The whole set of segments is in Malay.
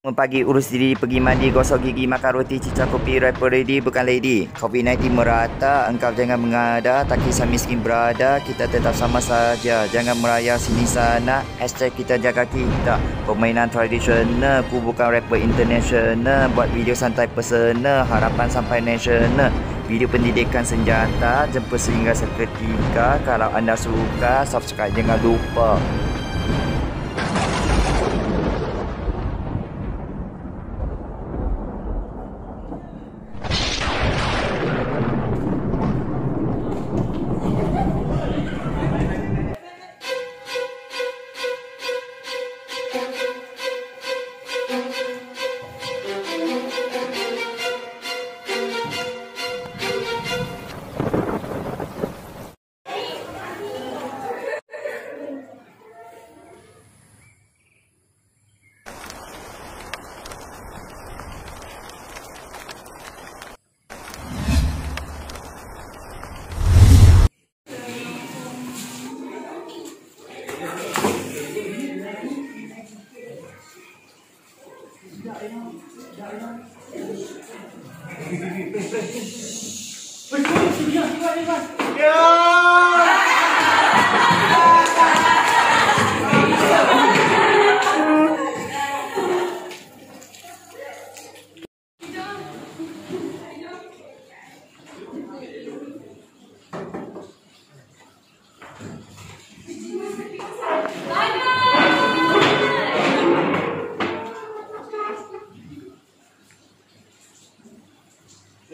Pagi urus diri, pergi mandi, gosok gigi, makan roti, cicak kopi, rapper ready bukan lady. COVID-19 merata, engkau jangan mengada, tak kisah miskin berada, kita tetap sama saja. Jangan merayau sini sana, hashtag kita jaga kita. Permainan tradisional, ku bukan rapper international, buat video santai personal, harapan sampai national. Video pendidikan senjata, jemput sehingga seketika. Kalau anda suka, subscribe jangan lupa.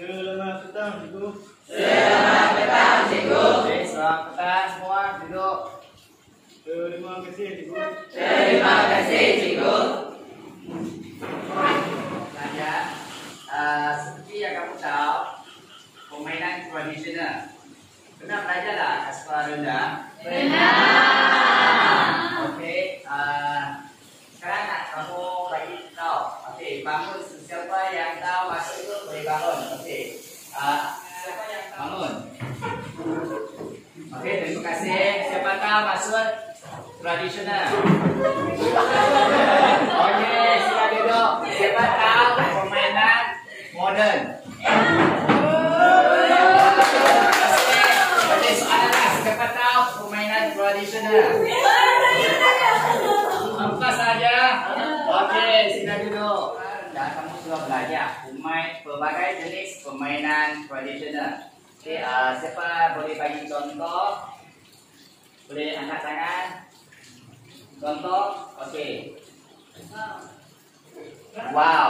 Selamat petang, cikgu. Selamat petang, cikgu. Selamat petang semua, duduk. Terima kasih, cikgu. Terima kasih, cikgu. Pelajar, seperti yang kamu tahu, permainan tradisional. Pernah belajar tak kat sekolah rendah? Benar. Okey, sekarang nak kamu bagi tahu. Okey, bangun. Siapa yang tahu masuk itu boleh bangun. Okey, siapa yang tahu? Bangun. Okey, terima kasih. Siapa tahu masuk tradisional? Okey, sila duduk. Siapa tahu permainan moden? Okey, soalan lah. Siapa tahu permainan tradisional? Apa saja? Okey, sila duduk. Dan kamu sudah belajar pelbagai jenis permainan tradisional. Okey, siapa boleh bagi contoh? Boleh angkat tangan. Contoh, okey. Wow.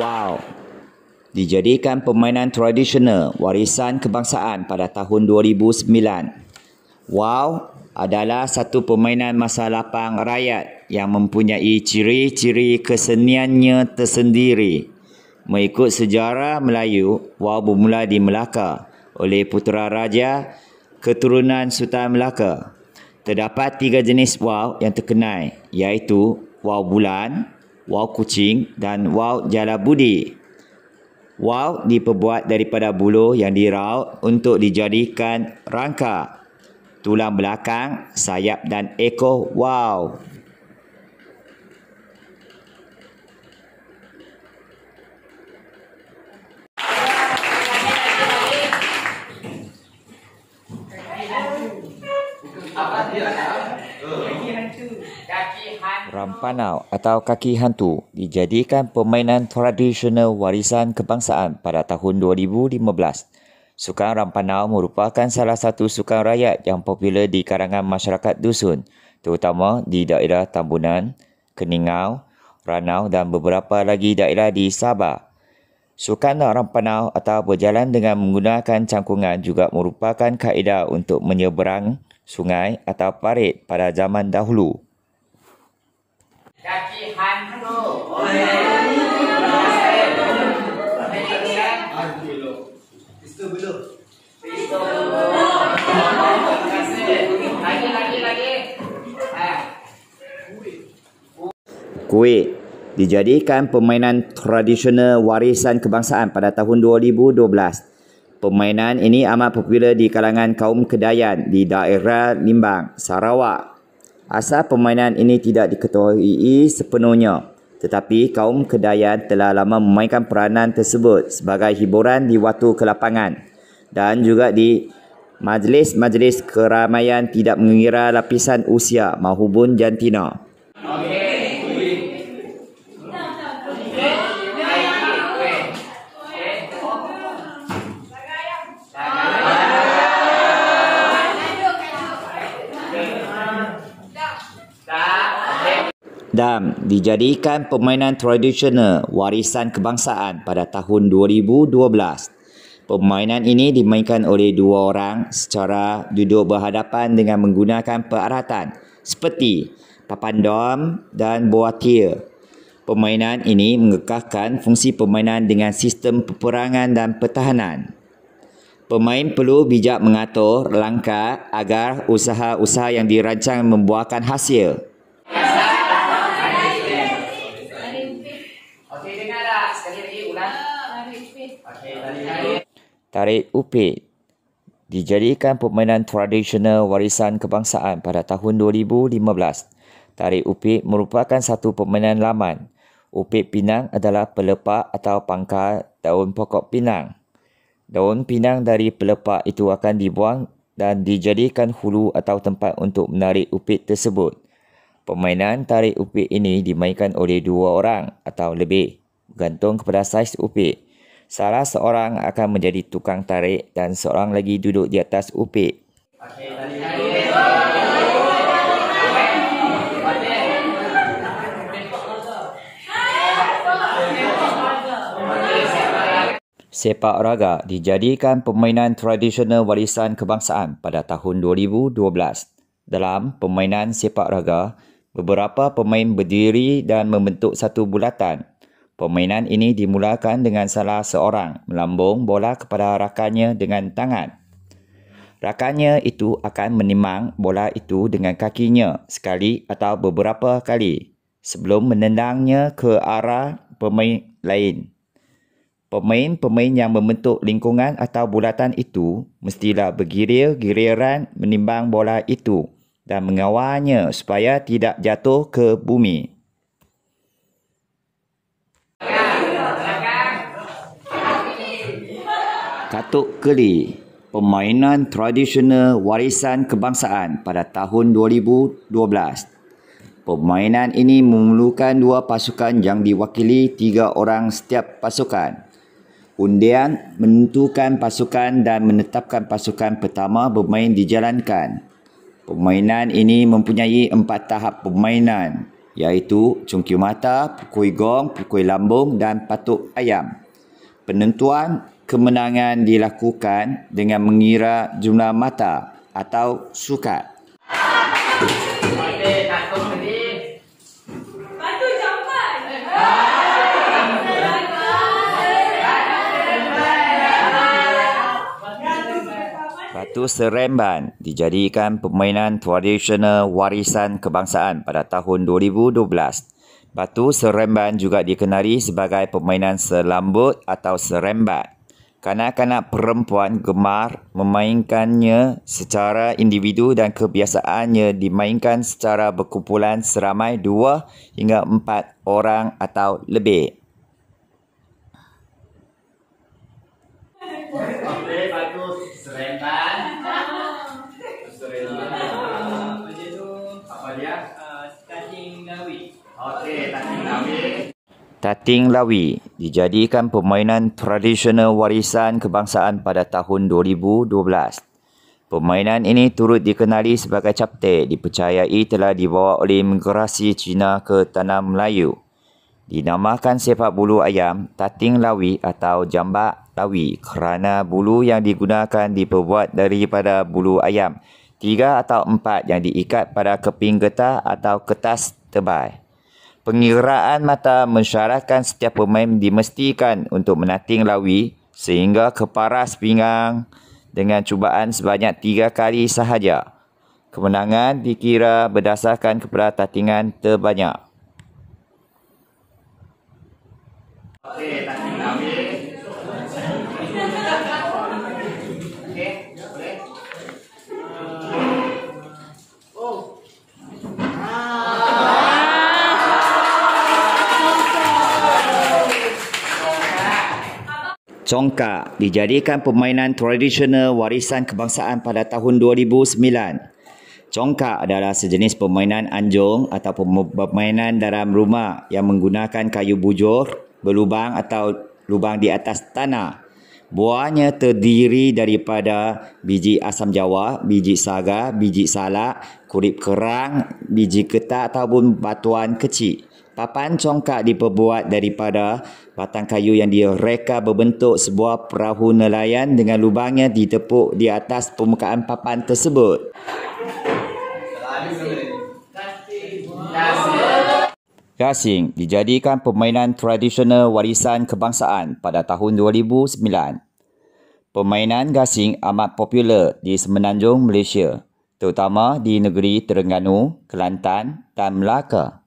Wow. Dijadikan permainan tradisional warisan kebangsaan pada tahun 2009. Wow adalah satu permainan masa lapang rakyat yang mempunyai ciri-ciri keseniannya tersendiri. Mengikut sejarah Melayu, wow bermula di Melaka oleh putera raja keturunan Sultan Melaka. Terdapat 3 jenis wow yang terkenal, iaitu wow bulan, wow kucing dan wow jalabudi. Wow diperbuat daripada buluh yang diraut untuk dijadikan rangka, tulang belakang, sayap dan ekor wow. Apa dia? Kaki hantu. Rampanau atau kaki hantu dijadikan permainan tradisional warisan kebangsaan pada tahun 2015. Sukan rampanau merupakan salah satu sukan rakyat yang popular di kalangan masyarakat dusun, terutama di daerah Tambunan, Keningau, Ranau dan beberapa lagi daerah di Sabah. Sukan rampanau atau berjalan dengan menggunakan cangkungan juga merupakan kaedah untuk menyeberang sungai atau parit pada zaman dahulu. Kaki hantu. Pistol belum. Lagi. Kuih dijadikan permainan tradisional warisan kebangsaan pada tahun 2012. Permainan ini amat popular di kalangan kaum Kedayan di daerah Limbang, Sarawak. Asal permainan ini tidak diketuai sepenuhnya, tetapi kaum Kedayan telah lama memainkan peranan tersebut sebagai hiburan di waktu kelapangan dan juga di majlis-majlis keramaian tidak mengira lapisan usia maupun jantina. Dan dijadikan permainan tradisional warisan kebangsaan pada tahun 2012. Permainan ini dimainkan oleh dua orang secara duduk berhadapan dengan menggunakan peralatan seperti papan dom dan bola tir. Permainan ini mengekalkan fungsi permainan dengan sistem peperangan dan pertahanan. Pemain perlu bijak mengatur langkah agar usaha-usaha yang dirancang membuahkan hasil. Tarik upit dijadikan permainan tradisional warisan kebangsaan pada tahun 2015. Tarik upit merupakan satu permainan laman. Upit pinang adalah pelepak atau pangkal daun pokok pinang. Daun pinang dari pelepak itu akan dibuang dan dijadikan hulu atau tempat untuk menarik upit tersebut. Permainan tarik upit ini dimainkan oleh dua orang atau lebih, bergantung kepada saiz upit. Salah seorang akan menjadi tukang tarik dan seorang lagi duduk di atas upit. Sepak raga dijadikan permainan tradisional warisan kebangsaan pada tahun 2012. Dalam permainan sepak raga, beberapa pemain berdiri dan membentuk satu bulatan. Permainan ini dimulakan dengan salah seorang melambung bola kepada rakannya dengan tangan. Rakannya itu akan menimang bola itu dengan kakinya sekali atau beberapa kali sebelum menendangnya ke arah pemain lain. Pemain-pemain yang membentuk lingkungan atau bulatan itu mestilah bergilir-giliran menimbang bola itu dan mengawalnya supaya tidak jatuh ke bumi. Katuk Keli, permainan tradisional warisan kebangsaan pada tahun 2012. Permainan ini memerlukan dua pasukan yang diwakili 3 orang setiap pasukan. Undian menentukan pasukan dan menetapkan pasukan pertama bermain dijalankan. Permainan ini mempunyai 4 tahap permainan, iaitu cungkil mata, pukul gong, pukul lambung dan patuk ayam. Penentuan kemenangan dilakukan dengan mengira jumlah mata atau sukat. Batu Seremban dijadikan permainan tradisional warisan kebangsaan pada tahun 2012. Batu Seremban juga dikenali sebagai permainan selambut atau serembat. Kanak-kanak perempuan gemar memainkannya secara individu dan kebiasaannya dimainkan secara berkumpulan seramai 2 hingga 4 orang atau lebih. Okey, bagus. Seremban. Apa dia? Tating lawi. Okey, tating lawi. Tating lawi dijadikan permainan tradisional warisan kebangsaan pada tahun 2012. Permainan ini turut dikenali sebagai capte, dipercayai telah dibawa oleh migrasi Cina ke tanah Melayu. Dinamakan sepak bulu ayam, tating lawi atau jambak lawi kerana bulu yang digunakan diperbuat daripada bulu ayam, 3 atau 4 yang diikat pada keping getah atau kertas tebal. Pengiraan mata mensyaratkan setiap pemain dimestikan untuk menating lawi sehingga keparas pinggang dengan cubaan sebanyak 3 kali sahaja. Kemenangan dikira berdasarkan kepada tatingan terbanyak. Okey, tating lawi. Okey, boleh. Oh. Congkak dijadikan permainan tradisional warisan kebangsaan pada tahun 2009. Congkak adalah sejenis permainan anjung atau permainan dalam rumah yang menggunakan kayu bujur, berlubang atau lubang di atas tanah. Buahnya terdiri daripada biji asam jawa, biji saga, biji salak, kulit kerang, biji ketak ataupun batuan kecil. Papan congkak diperbuat daripada batang kayu yang direka berbentuk sebuah perahu nelayan dengan lubangnya ditepuk di atas permukaan papan tersebut. Gasing dijadikan permainan tradisional warisan kebangsaan pada tahun 2009. Permainan gasing amat popular di semenanjung Malaysia, terutama di negeri Terengganu, Kelantan dan Melaka.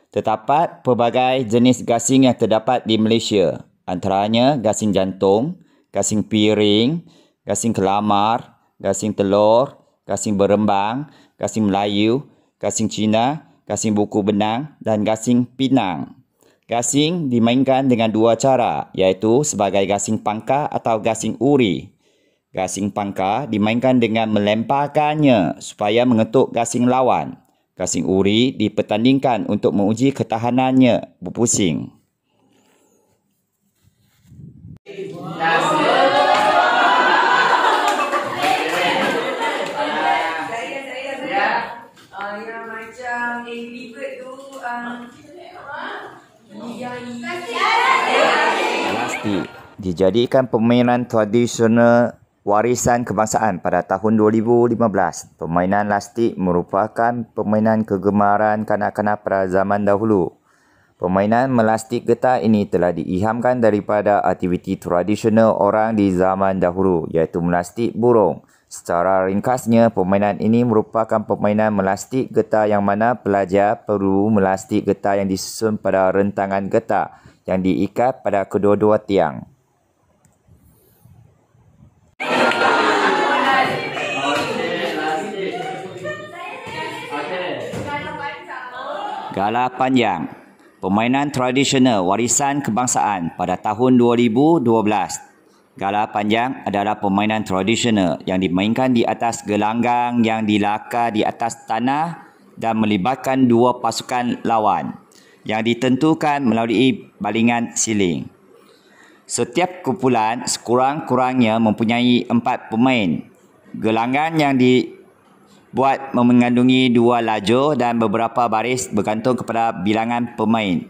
Terdapat pelbagai jenis gasing yang terdapat di Malaysia, antaranya gasing jantung, gasing piring, gasing kelamar, gasing telur, gasing berembang, gasing Melayu, gasing Cina, gasing buku benang dan gasing pinang. Gasing dimainkan dengan dua cara, iaitu sebagai gasing pangkah atau gasing uri. Gasing pangkah dimainkan dengan melemparkannya supaya mengetuk gasing lawan. Gasing uri dipertandingkan untuk menguji ketahanannya berpusing. Yang macam Angry Bird tu Lastik dijadikan permainan tradisional warisan kebangsaan pada tahun 2015. Permainan lastik merupakan permainan kegemaran kanak-kanak pada zaman dahulu. Permainan melastik getah ini telah diilhamkan daripada aktiviti tradisional orang di zaman dahulu, iaitu melastik burung. Secara ringkasnya, permainan ini merupakan permainan melastik getah yang mana pelajar perlu melastik getah yang disusun pada rentangan getah yang diikat pada kedua-dua tiang. Galah panjang, permainan tradisional warisan kebangsaan pada tahun 2012. Galah panjang adalah permainan tradisional yang dimainkan di atas gelanggang yang dilakar di atas tanah dan melibatkan dua pasukan lawan yang ditentukan melalui balingan siling. Setiap kumpulan sekurang-kurangnya mempunyai 4 pemain. Gelanggang yang dibuat mengandungi 2 lajur dan beberapa baris bergantung kepada bilangan pemain.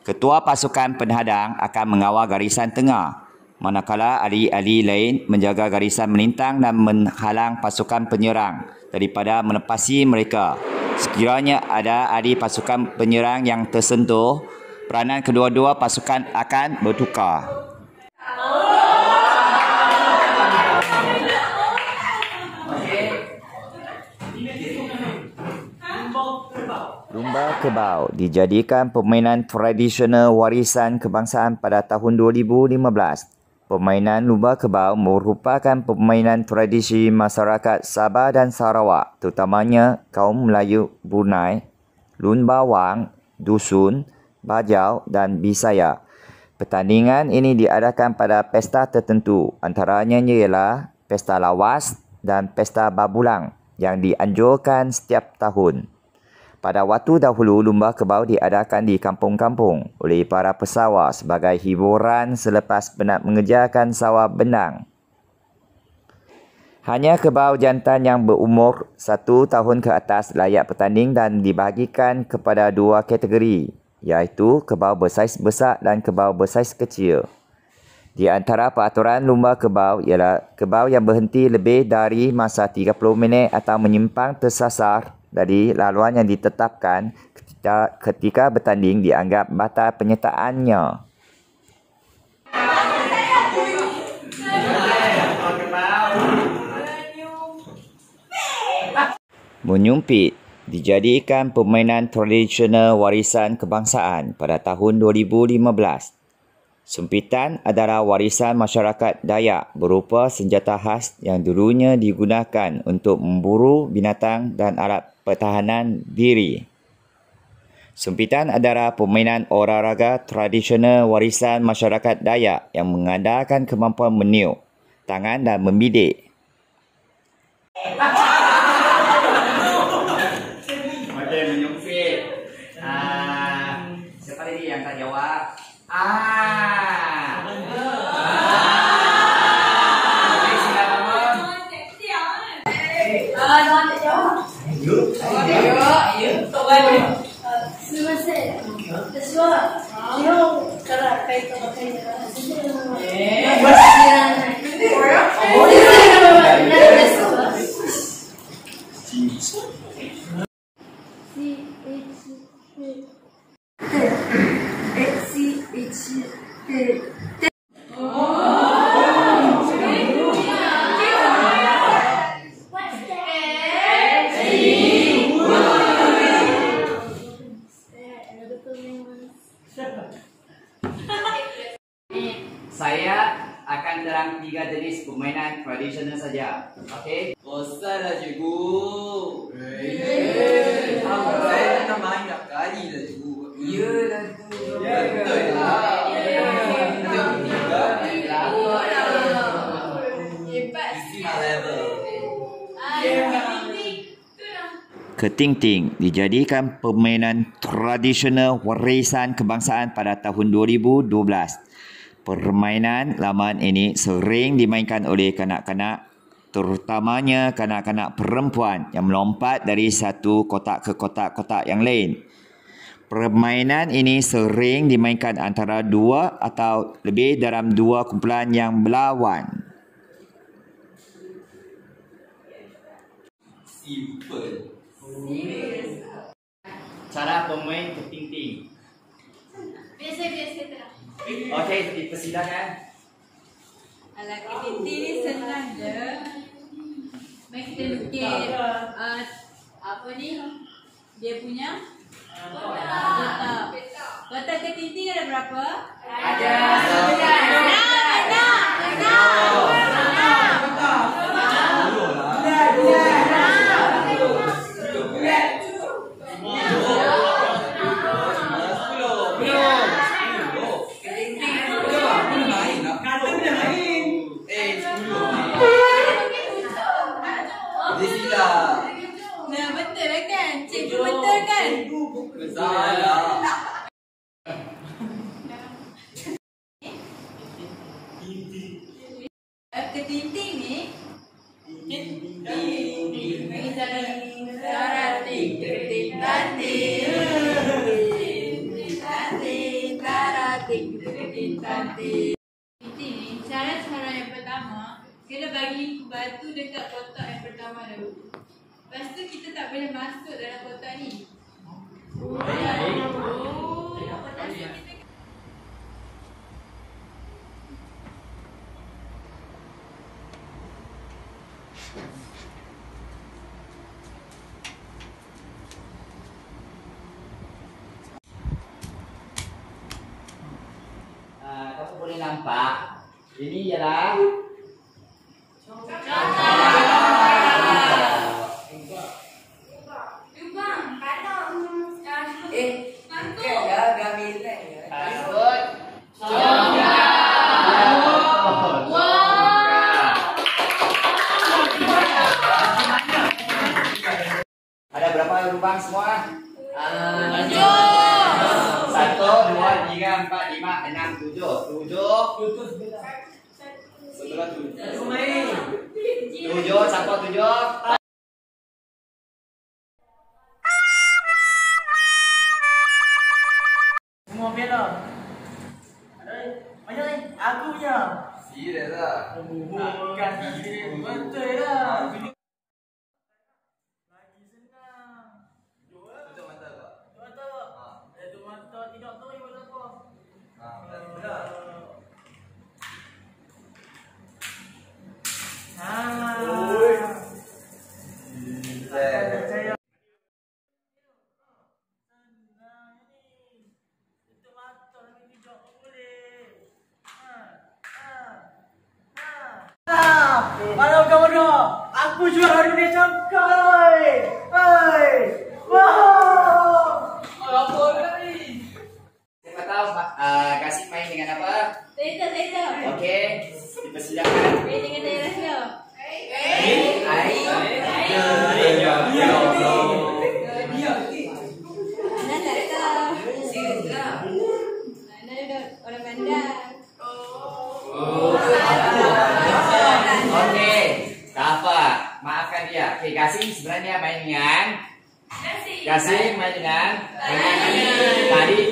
Ketua pasukan penghadang akan mengawal garisan tengah, manakala ahli-ahli lain menjaga garisan melintang dan menghalang pasukan penyerang daripada menepasi mereka. Sekiranya ada ahli pasukan penyerang yang tersentuh, peranan kedua-dua pasukan akan bertukar. Lumba kebau dijadikan permainan tradisional warisan kebangsaan pada tahun 2015. Permainan lumba kebau merupakan permainan tradisi masyarakat Sabah dan Sarawak, terutamanya kaum Melayu Brunei, Lun Bawang, Dusun, Bajau dan Bisaya. Pertandingan ini diadakan pada pesta tertentu, antaranya ialah Pesta Lawas dan Pesta Babulang yang dianjurkan setiap tahun. Pada waktu dahulu, lumba kebau diadakan di kampung-kampung oleh para pesawar sebagai hiburan selepas penat mengejarkan sawar benang. Hanya kebau jantan yang berumur 1 tahun ke atas layak bertanding dan dibahagikan kepada 2 kategori, iaitu kebau bersaiz besar dan kebau bersaiz kecil. Di antara peraturan lumba kebau ialah kebau yang berhenti lebih dari masa 30 minit atau menyimpang tersasar dari laluan yang ditetapkan ketika bertanding dianggap batal penyertaannya. Menyumpit dijadikan permainan tradisional warisan kebangsaan pada tahun 2015. Sumpitan adalah warisan masyarakat Dayak berupa senjata khas yang dulunya digunakan untuk memburu binatang dan alat pertahanan diri. Sumpitan adalah permainan olahraga tradisional warisan masyarakat Dayak yang mengandalkan kemampuan meniup, tangan dan membidik. Okey, menyumpit. Siapa lagi yang tak jawab? Okey, silakan abang. すみません。私は日本から帰ったばかりだから全然知らない。Saya akan terang 3 jenis permainan tradisional saja. Okey? Bosan lah cikgu. Saya nak main nak kali lah cikgu. Iyalah tu. Betul lah. Isi level. Ketingting dijadikan permainan tradisional warisan kebangsaan pada tahun 2012. Permainan laman ini sering dimainkan oleh kanak-kanak, terutamanya kanak-kanak perempuan yang melompat dari satu kotak ke kotak-kotak yang lain. Permainan ini sering dimainkan antara 2 atau lebih dalam 2 kumpulan yang berlawan. Simple. Cara bermain ketingting. Biasa-biasa tu. Okey, dipersilakan. Alah, ketingting ni senang je. Mari kita lukis apa ni? Dia punya kotak. Kotak ketingting ada berapa? Ada. Nah, betul lah kan? Cikgu betul kan? Salah. Ketingting ni bagi cara ketingting ni cara yang pertama kena bagi batu dekat kotak yang pertama dulu. Lepas tu kita tak boleh masuk dalam kotak ni. Lepas tu kita Kamu boleh nampak ini ialah kasut. Ada berapa lubang semua? 1, 2, 3, 4, 5, 6, 7. 7. Sebelah 7. 7, siapa 7? Semua bela. Macam ni, aku punya. Serius lah. Bukan serius. Betul lah. Lagi senang. Tutup mata kau. Tutup mata. Tutup mata, tidak tahu yang buat apa. Betul. Percaya. Senang ni. Tutup mata lagi tidak boleh. Malam kau bodoh. Aku juara dunia cangkai. Hai. Wow. Apa tahu Kasih main dengan apa? Saya. Okey, kita silakan. Main dengan air rasa. Nak tak tahu. Serius lah. Mana ada orang pandang. Okey, tak apa. Maafkan dia. Okey, Kasih sebenarnya main dengan Kasih main dengan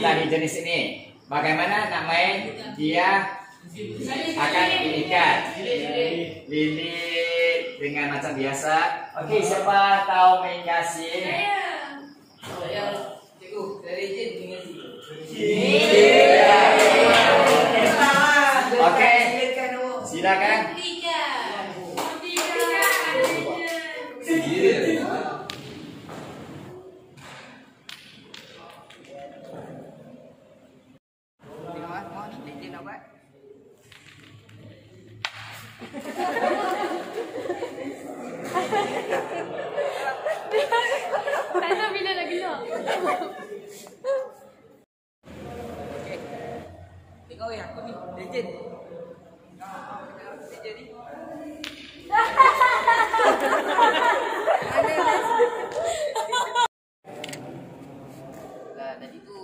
tadi jenis ini. Bagaimana nak main? Dia akan diikat lilit dengan macam biasa. Okey, siapa tahu main Kasih? Cikgu, saya rejin dengan Okey, silakan. Tak tahu bila nak gelar. Tengok ya, aku ni legend. Legend ni. Tadi tu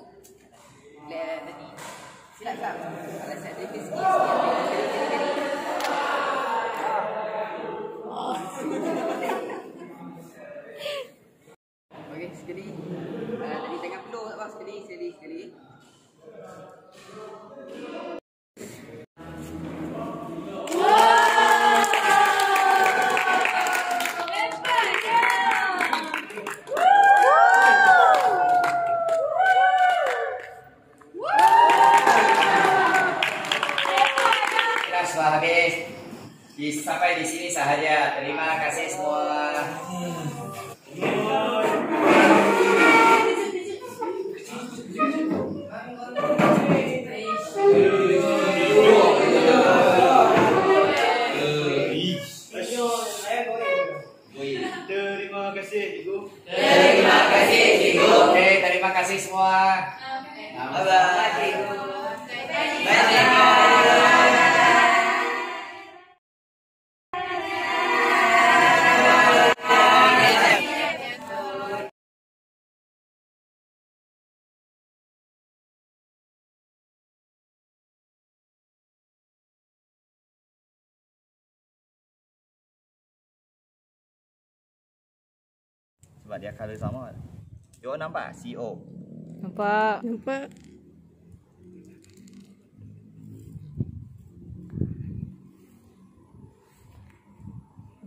tadi silap tak? Kalau saya ada sikit Okey, sekali. Tadi tengah peluh tak apa, sekali. Sudah habis. Sampai di sini sahaja. Terima kasih semua. Terima kasih cikgu. Okey, terima kasih semua. Bye-bye. Sebab dia colour sama. You nampak? CO. Nampak.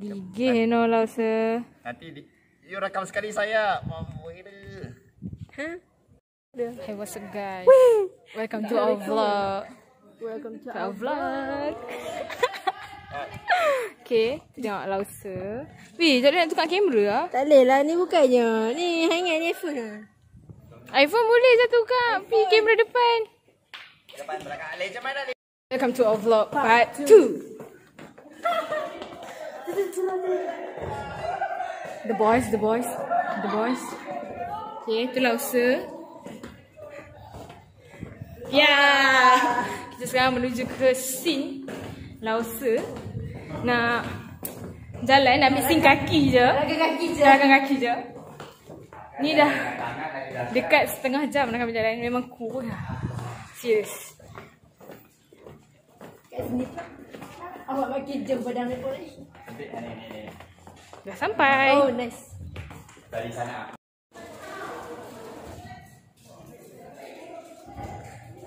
Gigih no Lausa. Nanti you rakam sekali saya. Hey, what's up guys? Welcome to our vlog. Okay, tengok Lausa. Weh, tak ada nak tukar kamera lah. Tak boleh lah, ni bukannya. Ni hangat ni iPhone lah. iPhone boleh je tukar. Pergi kamera depan. Depan belakang. Legend mana ni? Welcome to our vlog part 2. The boys. Okay, tu Lausa. Ya. Kita sekarang menuju ke scene Lausa. Nak jalan, nak ambil scene kaki je. Belakang kaki je. Ni dah dekat setengah jam nak berjalan. Memang kurang. Serius. Kat sini. Awak makin jam padang ni boleh. Ni. Dah sampai. Oh, nice. Dari sana.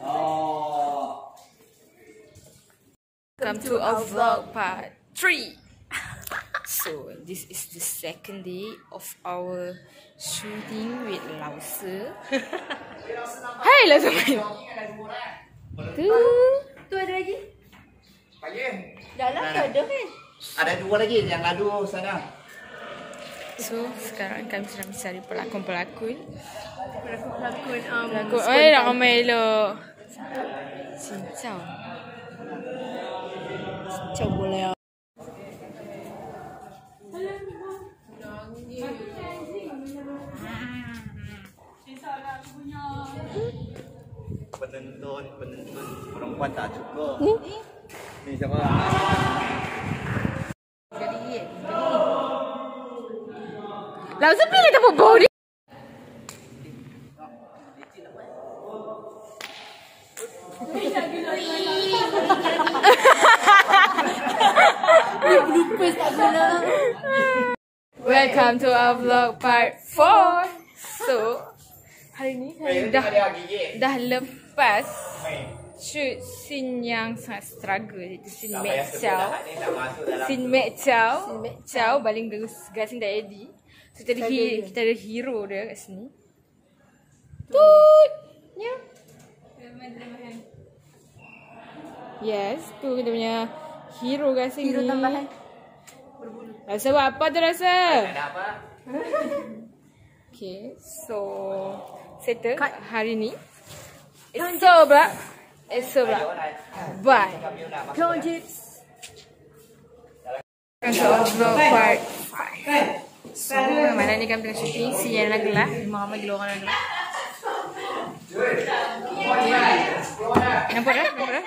Oh. Welcome to our vlog part 3. So this is the second day of our shooting with Lausa. Hai Lausa main. Tu ada lagi? Pagi. Dalam tu ada kan? Ada dua lagi yang lalu sana. So sekarang kami sedang mencari pelakon-pelakon. Pelakon Pelakon. Oi, nak ramai elok. Cincau. Macam boleh. penonton perempuan tak cukup. Ni siapa? Jadi Lalu sepi kita pun bau dia. Welcome to our vlog part 4. So, hari ni saya dah lepas shoot scene yang sangat struggle, iaitu scene Mek Chow. Scene Mek Chow baling gasing dah edit. So tadi kita ada hero dia kat sini. Tut. Ya. Yes, tu kita punya hero gasing hero ni. tambahan. Rasa buat apa tu rasa? Ada apa? Okay, so settle hari ni. Esok pula. Bye. Come on, Jips. Untuk vlog part 5. So, mana ni kami tengah syuting. Si yang nak gelap. Mama gila orang nak gelap. Nampak dah?